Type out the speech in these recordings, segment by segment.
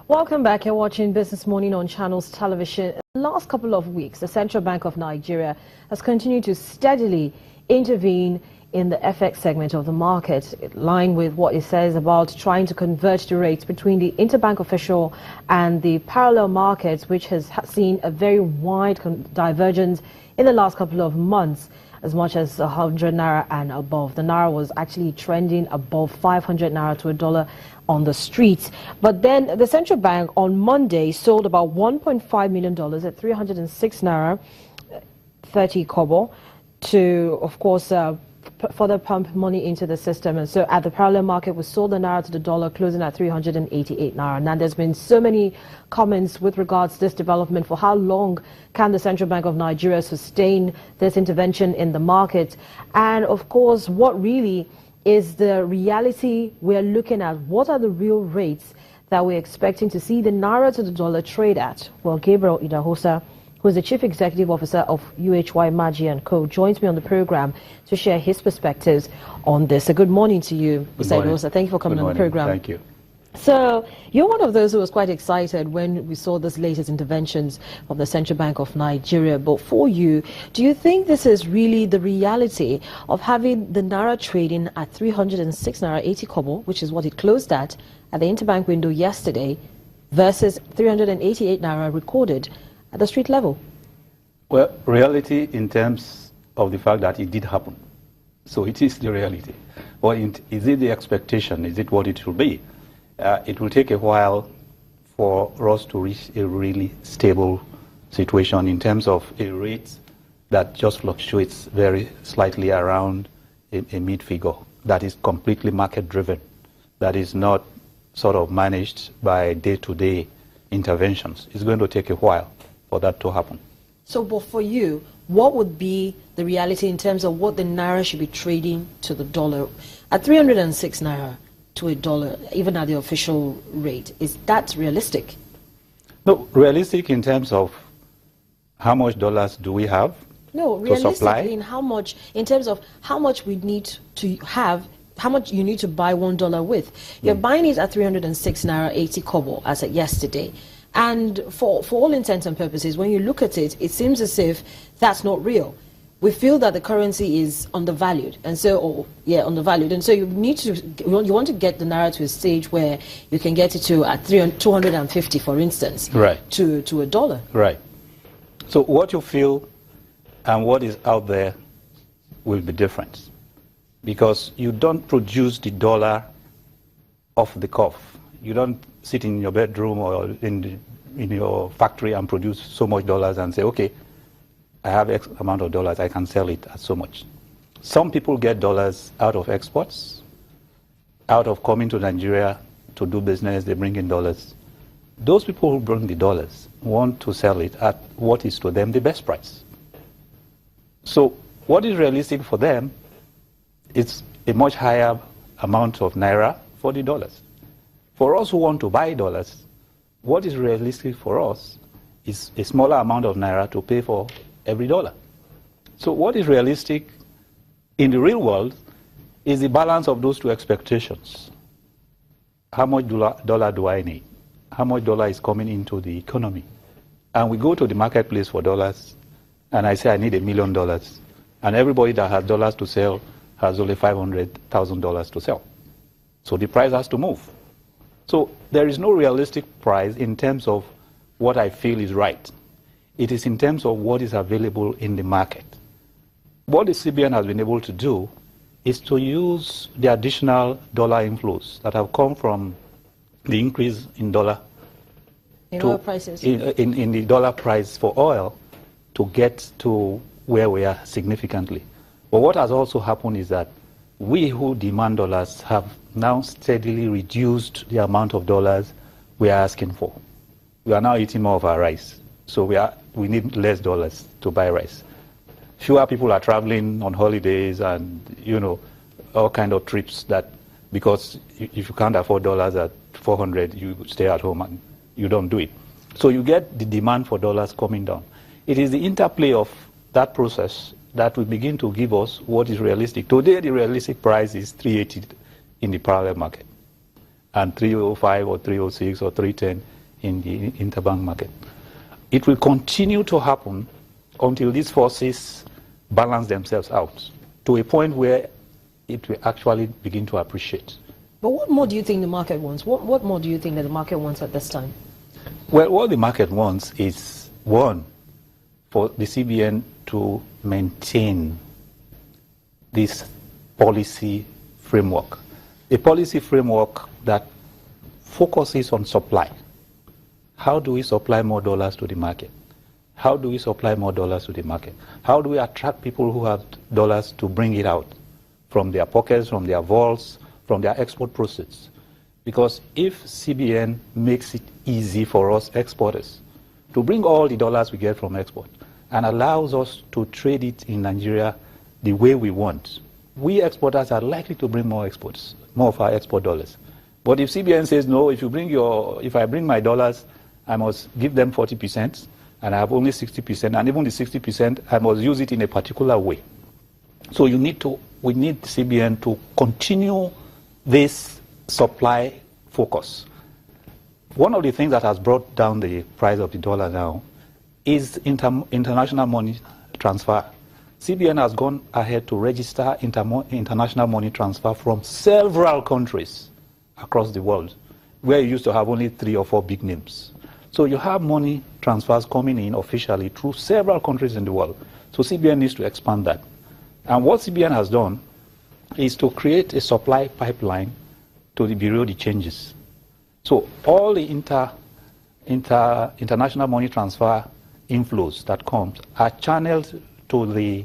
Welcome back. You're watching Business Morning on Channels Television. In the last couple of weeks, the Central Bank of Nigeria has continued to steadily intervene in the FX segment of the market, in line with what it says about trying to converge the rates between the interbank official and the parallel markets, which has seen a very wide divergence in the last couple of months, as much as 100 naira and above. The naira was actually trending above 500 naira to a dollar on the streets. But then the central bank on Monday sold about $1.5 million at 306 naira 30 kobo to, of course, further pump money into the system. And so at the parallel market, we sold the naira to the dollar, closing at 388 naira. Now, there's been so many comments with regards to this development. For how long can the Central Bank of Nigeria sustain this intervention in the market? And of course, what really is the reality we're looking at? What are the real rates that we're expecting to see the naira to the dollar trade at? Well, Gabriel Idahosa, who is the Chief Executive Officer of UHY Maji & Co., joins me on the program to share his perspectives on this. So good morning to you, Mr. Idahosa. Thank you for coming on the program. Thank you. So you're one of those who was quite excited when we saw this latest interventions from the Central Bank of Nigeria. But for you, do you think this is really the reality of having the naira trading at 306 naira 80 kobo, which is what it closed at the interbank window yesterday, versus 388 naira recorded at the street level? Well, reality in terms of the fact that it did happen. So it is the reality. Or is it the expectation? Is it what it will be? It will take a while for us to reach a really stable situation in terms of a rate that just fluctuates very slightly around a mid-figure that is completely market-driven, that is not sort of managed by day-to-day interventions. It's going to take a while for that to happen. So, but for you, what would be the reality in terms of what the naira should be trading to the dollar at 306 naira to a dollar, even at the official rate? Is that realistic? No, realistic in terms of how much dollars do we have? No, realistically in how much, in terms of how much we need to have, how much you need to buy $1 with. You're buying it at 306 naira 80 kobo as of yesterday. And for all intents and purposes, when you look at it, it seems as if that's not real. We feel that the currency is undervalued, and so, undervalued. And so you need to, you want to get the naira to a stage where you can get it to at 250, for instance, right, to a dollar. Right. So what you feel and what is out there will be different, because you don't produce the dollar off the cuff. You don't sit in your bedroom or in your factory and produce so much dollars and say, okay, I have X amount of dollars, I can sell it at so much. Some people get dollars out of exports, out of coming to Nigeria to do business, they bring in dollars. Those people who bring the dollars want to sell it at what is to them the best price. So what is realistic for them is a much higher amount of naira for the dollars. For us who want to buy dollars, what is realistic for us is a smaller amount of naira to pay for every dollar. So what is realistic in the real world is the balance of those two expectations. How much dollar do I need? How much dollar is coming into the economy? And we go to the marketplace for dollars, and I say I need $1 million. And everybody that has dollars to sell has only $500,000 to sell. So the price has to move. So there is no realistic price in terms of what I feel is right. It is in terms of what is available in the market. What the CBN has been able to do is to use the additional dollar inflows that have come from the increase in dollar oil prices. In the dollar price for oil to get to where we are significantly. But what has also happened is that we who demand dollars have now steadily reduced the amount of dollars we are asking for. We are now eating more of our rice. So we need less dollars to buy rice. Fewer people are traveling on holidays and, all kind of trips that, because if you can't afford dollars at 400, you stay at home and you don't do it. So you get the demand for dollars coming down. It is the interplay of that process that will begin to give us what is realistic. Today, the realistic price is 380 in the parallel market, and 305 or 306 or 310 in the interbank market. It will continue to happen until these forces balance themselves out to a point where it will actually begin to appreciate. But what more do you think the market wants? What more do you think that the market wants at this time? Well, what the market wants is, one, for the CBN to maintain this policy framework, a policy framework that focuses on supply. How do we supply more dollars to the market? How do we supply more dollars to the market? How do we attract people who have dollars to bring it out from their pockets, from their vaults, from their export proceeds? Because if CBN makes it easy for us exporters to bring all the dollars we get from export and allows us to trade it in Nigeria the way we want, we exporters are likely to bring more exports, more of our export dollars. But if CBN says, no, if I bring my dollars, I must give them 40%, and I have only 60%, and even the 60%, I must use it in a particular way. So we need CBN to continue this supply focus. One of the things that has brought down the price of the dollar now is international money transfer. CBN has gone ahead to register international money transfer from several countries across the world, where you used to have only 3 or 4 big names. So you have money transfers coming in officially through several countries in the world. So CBN needs to expand that. And what CBN has done is to create a supply pipeline to the Bureau de Changes. So all the international money transfer inflows that comes are channeled to the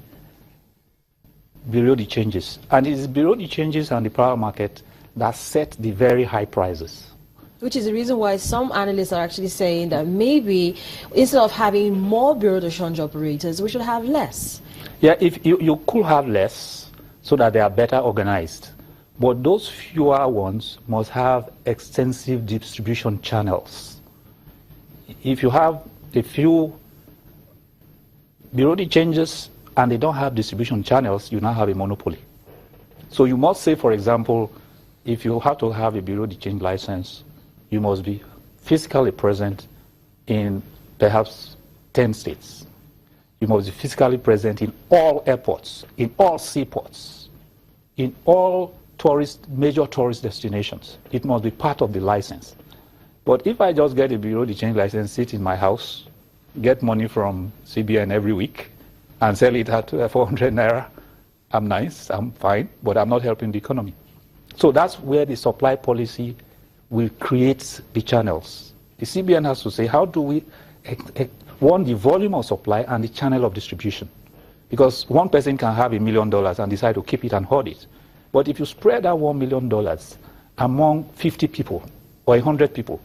Bureau de Changes. And it is Bureau de Changes and the power market that set the very high prices. Which is the reason why some analysts are actually saying that maybe instead of having more Bureau de Change operators, we should have less. Yeah, if you could have less so that they are better organized. But those fewer ones must have extensive distribution channels. If you have a few Bureau de Changes and they don't have distribution channels, you now have a monopoly. So you must say, for example, if you have to have a Bureau de Change license, you must be physically present in perhaps 10 states. You must be physically present in all airports, in all seaports, in all major tourist destinations. It must be part of the license. But if I just get a Bureau de Change license, sit in my house, get money from CBN every week, and sell it at 400 naira, I'm nice, I'm fine, but I'm not helping the economy. So that's where the supply policy will create the channels. The CBN has to say, how do we, one, the volume of supply and the channel of distribution? Because one person can have $1 million and decide to keep it and hoard it. But if you spread that $1 million among 50 people or 100 people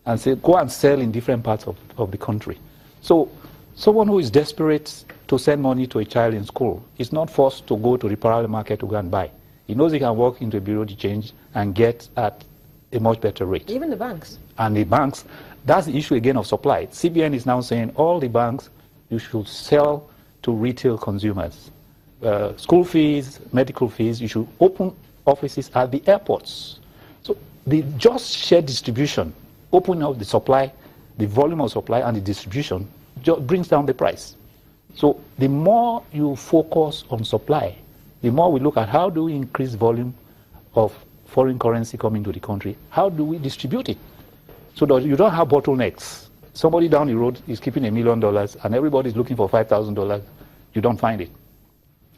and say, go and sell in different parts of the country. So someone who is desperate to send money to a child in school is not forced to go to the parallel market to go and buy. He knows he can walk into a Bureau de Change and get at a much better rate. Even the banks. And the banks, that's the issue again of supply. CBN is now saying all the banks, you should sell to retail consumers. School fees, medical fees, you should open offices at the airports. So the just shared distribution, opening up the supply, the volume of supply and the distribution just brings down the price. So the more you focus on supply, the more we look at how do we increase volume of foreign currency coming to the country, how do we distribute it so that you don't have bottlenecks. Somebody down the road is keeping $1 million and everybody is looking for $5,000, you don't find it.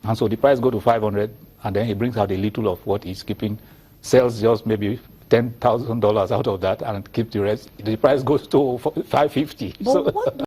And so the price goes to 500 and then he brings out a little of what he's keeping, sells just maybe $10,000 out of that and keep the rest. The price goes to 550. But what